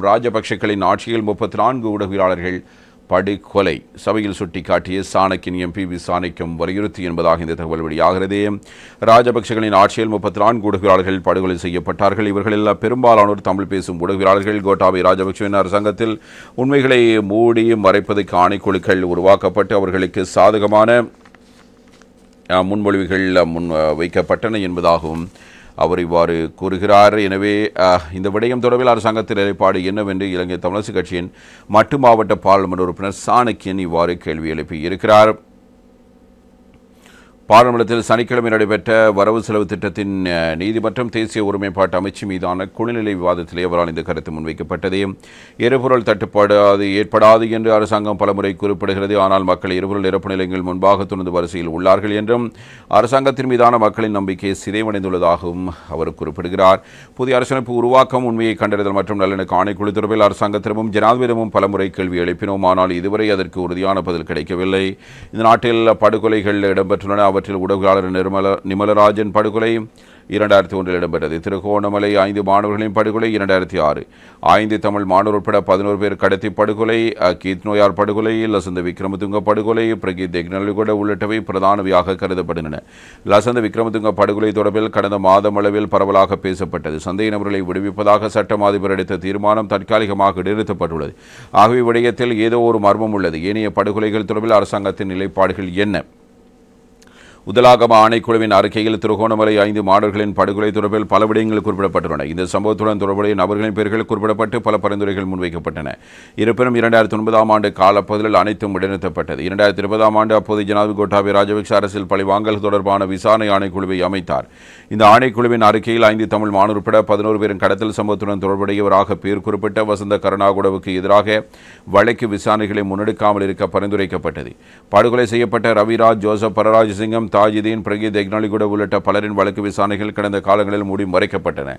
ராஜபக்ஷக்களின் ஆட்சியில் 34 ஊடகவியலாளர்கள் படுகொலை சபையில் சுட்டிக்காட்டிய சாணக்கின் எம்பி விசாரணைக்கும் வலியுறுத்தி என்பதாக இந்த தகவல் வெளியாகிறது. ராஜபக்ஷகளின் ஆட்சியில் 34 ஊடகவியலாளர்கள் படுகொலை செய்யப்பட்டார்கள். இவர்களில் பெரும்பாலானோர் தமிழ் பேசும் ஊடகவியலாளர்கள். கோட்டாபய ராஜபக்ஷவின் அரசாங்கத்தில் உண்மைகளை மூடி மறைப்பதற்கு ஆணைக்குழுக்கள் உருவாக்கப்பட்டு அவர்களுக்கு சாதகமான முன்மொழிவுகள் வைக்கப்பட்டன என்பதாகவும் அவர் இவ்வாறு கூறுகிறார். எனவே இந்த விடயம் தொடர்பில் அரசாங்கத்தின் நிலைப்பாடு என்னவென்று இலங்கை தமிழரசுக் கட்சியின் மட்டு மாவட்ட பாராளுமன்ற உறுப்பினர் சாணக்கியன் இவ்வாறு கேள்வி எழுப்பியிருக்கிறார். பாராளுமன்றத்தில் சனிக்கிழமை நடைபெற்ற வரவு செலவு திட்டத்தின் நீதி மற்றும் தேசிய ஒருமைப்பாட்டு அமைச்சு மீதான குழுநிலை விவாதத்திலே அவரால் இந்த கருத்து முன்வைக்கப்பட்டது. எரிபொருள் தட்டுப்பாடு ஏற்படாது என்று அரசாங்கம் பலமுறை குறிப்பிடுகிறது. ஆனால் மக்கள் எரிபொருள் நிரப்பு நிலையங்கள் முன்பாக துணிந்து வரிசையில் உள்ளார்கள் என்றும் அரசாங்கத்தின் மீதான மக்களின் நம்பிக்கை சிதைவடைந்துள்ளதாகவும் அவர் குறிப்பிடுகிறார். புதிய அரசமைப்பு உருவாக்கம், உண்மையை கண்டறிதல் மற்றும் நல்லிணக்க ஆணைக்குழு தொடர்பில் அரசாங்கத்திடமும் ஜனாதிபதியிடமும் பலமுறை கேள்வி எழுப்பினோம். ஆனால் இதுவரை அதற்கு உறுதியான பதில் கிடைக்கவில்லை. இந்த நாட்டில் படுகொலைகள் இடம்பெற்றுள்ளன. அவற்றில் ஊடகவியலாளர் நிமலராஜன் படுகொலை 2001 இடம்பெற்றது. திருகோணமலை 5 மாணவர்களின் படுகொலை 2006. 5 தமிழ் மாணவர் உட்பட 11 பேர் கடத்தி படுகொலை, கீத் நோயார் படுகொலை, லசந்த விக்ரமதுங்க படுகொலை, பிரகீத் தெக்னலிகொட உள்ளிட்டவை பிரதானவையாக கருதப்படுகின்றன. லசந்த விக்ரமதுங்க படுகொலை தொடர்பில் கடந்த மாதம் அளவில் பரவலாக பேசப்பட்டது. சந்தேக நபர்களை விடுவிப்பதாக சட்டம் அதிபர் எடுத்த தீர்மானம் தற்காலிகமாக இடைநிறுத்தப்பட்டுள்ளது. ஆகவே விடயத்தில் ஏதோ ஒரு மர்மம் உள்ளது. ஏனைய படுகொலைகள் தொடர்பில் அரசாங்கத்தின் நிலைப்பாடுகள் என்ன? முதலாகம ஆணைக்குழுவின் அறிக்கையில் திருகோணமலை 5 மாணவர்களின் படுகொலை தொடர்பில் பல விடயங்கள் குறிப்பிடப்பட்டுள்ளன. இந்த சம்பவத்துடன் தொடர்புடைய நபர்களின் பெயர்கள் குறிப்பிடப்பட்டு பல பரிந்துரைகள் முன்வைக்கப்பட்டன. இருப்பினும் 2009 ஆண்டு காலப்பகுதியில் அனைத்தும் இடைநிறுத்தப்பட்டது. 2020 ஆண்டு அப்போது ஜனாதிபதி கோட்டாபய ராஜபக்ஷ அரசியல் பழிவாங்கல் தொடர்பான விசாரணை ஆணைக்குழுவை அமைத்தார். இந்த ஆணைக்குழுவின் அறிக்கையில் 5 தமிழ் மாணவர் உட்பட 11 பேரின் கடத்தல் சம்பவத்துடன் தொடர்புடையவராக பேர் குறிப்பிட்ட வசந்த கருணாகுடவுக்கு எதிராக வழக்கு விசாரணைகளை முன்னெடுக்காமல் இருக்க பரிந்துரைக்கப்பட்டது. படுகொலை செய்யப்பட்ட ரவிராஜ், ஜோசப் பரராஜசிங்கம், தாஜிதீன், பிரகீத் தெக்னலிகொட உள்ளிட்ட பலரின் வழக்கு விசாரணைகள் கடந்த காலங்களில் மூடி மறைக்கப்பட்டன.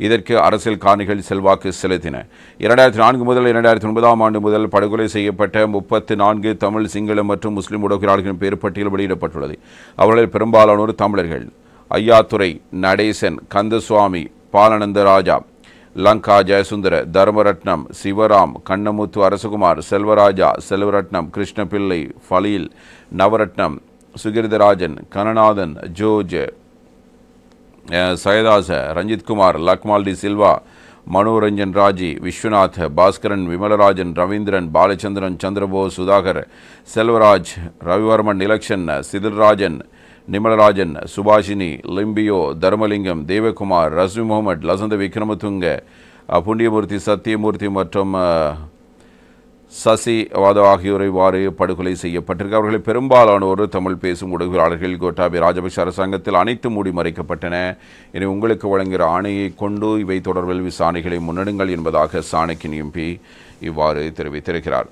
இதற்கு அரசியல் காரணிகள் செல்வாக்கு செலுத்தின. 2004 முதல் 2009 ஆண்டு முதல் படுகொலை செய்யப்பட்ட 34 தமிழ், சிங்கள மற்றும் முஸ்லிம் ஊடகவியலாளர்களின் பேர் பட்டியல் வெளியிடப்பட்டுள்ளது. அவர்களில் பெரும்பாலானோர் தமிழர்கள். ஐயாத்துரை, நடேசன், கந்தசுவாமி, பாலனந்த ராஜா, லங்கா ஜெயசுந்தர, தர்மரட்னம், சிவராம், கண்ணமுத்து அரசகுமார், செல்வராஜா, செல்வரட்னம், கிருஷ்ணபிள்ளை, ஃபலீல், நவரட்னம், சுகிர்தராஜன், கனநாதன், ஜோர்ஜ், சயதாச, ரஞ்சித்குமார், லக்மால் டி சில்வா, மனோரஞ்சன் ராஜி, விஸ்வநாத், பாஸ்கரன், விமலராஜன், ரவீந்திரன், பாலச்சந்திரன், சந்திரபோஸ், சுதாகர், செல்வராஜ், ரவிவர்மன், நிலக்ஷன், சிதில்ராஜன், நிமலராஜன், சுபாஷினி, லிம்பியோ, தர்மலிங்கம், தேவகுமார், ரஸ்மி முகமது, லசந்த விக்ரமதுங்க, புண்ணியமூர்த்தி, சத்தியமூர்த்தி மற்றும் சசி ஆகியோர் இவ்வாறு படுகொலை செய்யப்பட்டிருக்க. அவர்களில் பெரும்பாலானோர் தமிழ் பேசும் ஊடகவியலாளர்கள். கோட்டாபய ராஜபக்ஷ அரசாங்கத்தில் அனைத்து மூடி மறைக்கப்பட்டன. இனி உங்களுக்கு வழங்குகிற ஆணையை கொண்டு இவை தொடர்பில் விசாரணைகளை முன்னெடுங்கள் என்பதாக சாணக்கின் எம்பி இவ்வாறு தெரிவித்திருக்கிறார்.